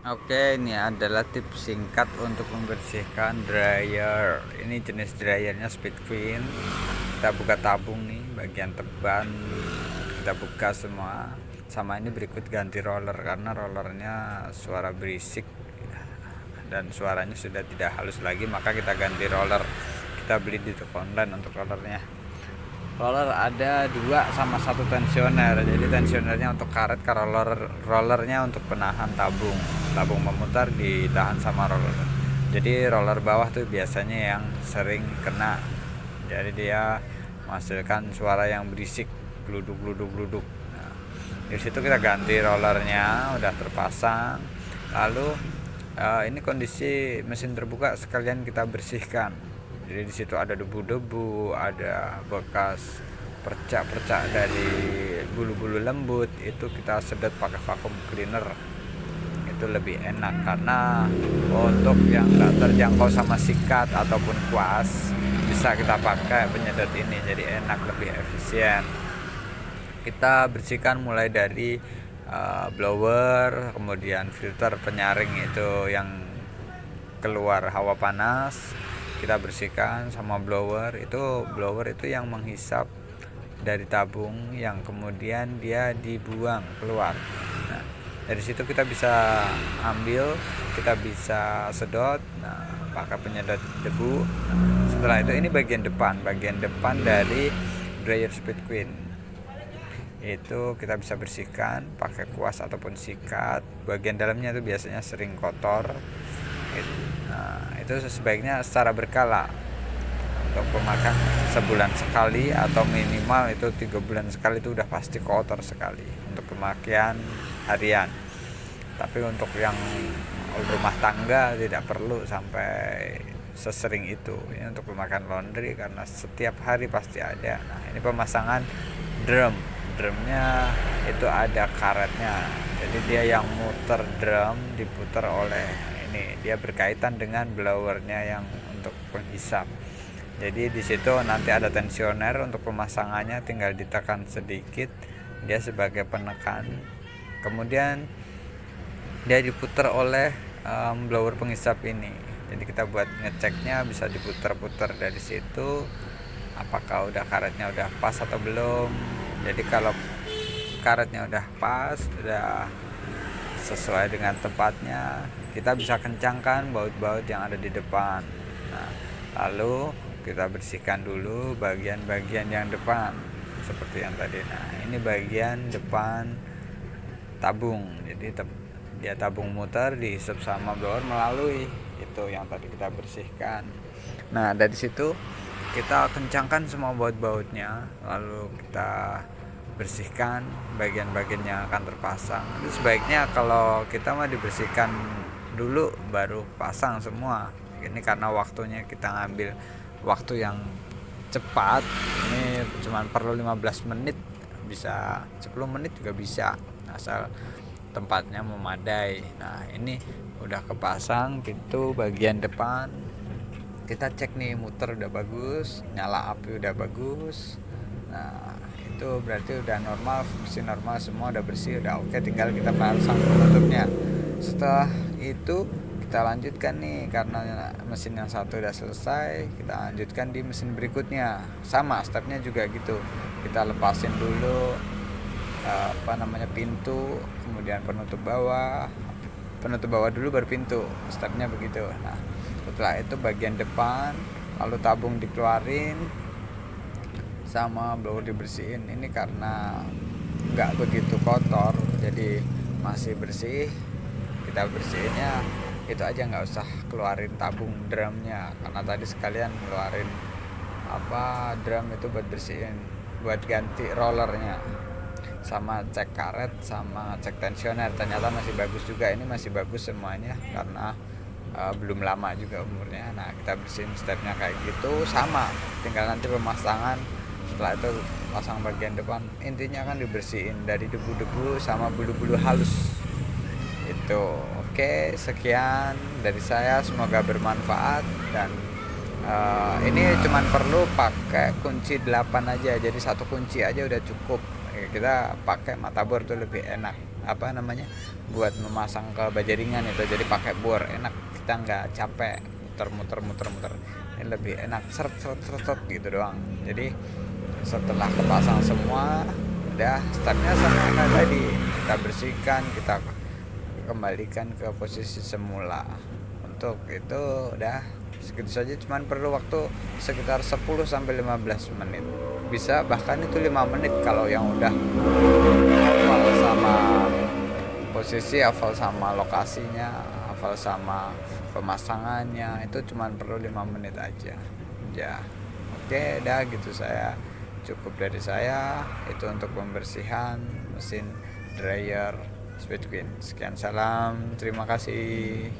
Oke, ini adalah tips singkat untuk membersihkan dryer. Ini jenis dryernya Speed Queen. Kita buka tabung nih, bagian teban kita buka semua. Sama ini berikut ganti roller karena rollernya suara berisik dan suaranya sudah tidak halus lagi, maka kita ganti roller. Kita beli di toko online untuk rollernya. Roller ada dua sama satu tensioner, jadi tensionernya untuk karet, rollernya untuk penahan tabung memutar ditahan sama roller. Jadi roller bawah tuh biasanya yang sering kena, jadi dia menghasilkan suara yang berisik, gluduk gluduk gluduk. Nah, di situ kita ganti rollernya, udah terpasang. Lalu ini kondisi mesin terbuka, sekalian kita bersihkan. Jadi di situ ada debu-debu, ada bekas percak-percak dari bulu-bulu lembut, itu kita sedot pakai vacuum cleaner. Itu lebih enak karena untuk yang nggak terjangkau sama sikat ataupun kuas bisa kita pakai penyedot ini, jadi enak, lebih efisien. Kita bersihkan mulai dari blower, kemudian filter penyaring itu yang keluar hawa panas kita bersihkan, sama blower itu yang menghisap dari tabung yang kemudian dia dibuang keluar. Nah, dari situ kita bisa ambil, kita bisa sedot, pakai penyedot debu. Setelah itu ini bagian depan dari dryer Speed Queen. Itu kita bisa bersihkan pakai kuas ataupun sikat. Bagian dalamnya itu biasanya sering kotor. Nah, itu sebaiknya secara berkala, untuk pemakaian sebulan sekali atau minimal itu 3 bulan sekali, itu udah pasti kotor sekali untuk pemakaian harian. Tapi untuk yang rumah tangga tidak perlu sampai sesering itu. Ini untuk pemakaian laundry karena setiap hari pasti ada. Nah, ini pemasangan drumnya itu ada karetnya, jadi dia yang muter drum diputar oleh ini, dia berkaitan dengan blowernya yang untuk penghisap. Jadi di situ nanti ada tensioner untuk pemasangannya, tinggal ditekan sedikit, dia sebagai penekan, kemudian dia diputar oleh blower penghisap ini. Jadi kita buat ngeceknya bisa diputar-putar dari situ, apakah udah karetnya udah pas atau belum. Jadi kalau karetnya udah pas, udah sesuai dengan tempatnya, kita bisa kencangkan baut-baut yang ada di depan. Nah, lalu kita bersihkan dulu bagian-bagian yang depan seperti yang tadi. Nah, ini bagian depan tabung, jadi dia tabung muter dihisap sama blower melalui itu yang tadi kita bersihkan. Nah, dari situ kita kencangkan semua baut-bautnya, lalu kita bersihkan bagian-bagian yang akan terpasang. Itu sebaiknya kalau kita mah dibersihkan dulu baru pasang semua. Ini karena waktunya kita ngambil waktu yang cepat. Ini cuma perlu 15 menit, bisa 10 menit juga bisa, asal tempatnya memadai. Nah, ini udah kepasang pintu bagian depan. Kita cek nih, muter udah bagus, nyala api udah bagus. Nah, itu berarti udah normal, fungsi normal semua, udah bersih, udah oke, tinggal kita pasang penutupnya. Setelah itu kita lanjutkan nih, karena mesin yang satu udah selesai, kita lanjutkan di mesin berikutnya. Sama stepnya juga gitu, kita lepasin dulu pintu, kemudian penutup bawah dulu baru pintu, stepnya begitu. Nah, setelah itu bagian depan, lalu tabung dikeluarin sama blower dibersihin. Ini karena nggak begitu kotor, jadi masih bersih. Kita bersihinnya itu aja, nggak usah keluarin tabung drumnya, karena tadi sekalian keluarin drum itu buat bersihin, buat ganti rollernya, sama cek karet, sama cek tensioner. Ternyata masih bagus juga, ini masih bagus semuanya karena belum lama juga umurnya. Nah, kita bersihin stepnya kayak gitu, sama tinggal nanti pemasangan. Setelah itu pasang bagian depan, intinya kan dibersihin dari debu-debu sama bulu-bulu halus itu. Oke, sekian dari saya, semoga bermanfaat. Dan ini cuman perlu pakai kunci 8 aja, jadi satu kunci aja udah cukup. Kita pakai matabor tuh lebih enak. apa namanya, buat memasang ke bajaringan itu, jadi pakai bor enak, kita nggak capek muter ini lebih enak, seret seret seret, seret gitu doang. Jadi setelah kepasang semua udah, startnya sama kayak tadi, kita bersihkan, kita kembalikan ke posisi semula. Untuk itu udah segitu saja, cuman perlu waktu sekitar 10 sampai 15 menit, bisa bahkan itu 5 menit kalau yang udah hafal sama posisi, hafal sama lokasinya, hafal sama pemasangannya, itu cuman perlu 5 menit aja ya. Oke, dah gitu, saya cukup dari saya itu untuk pembersihan mesin dryer Speed Queen. Sekian, salam, terima kasih.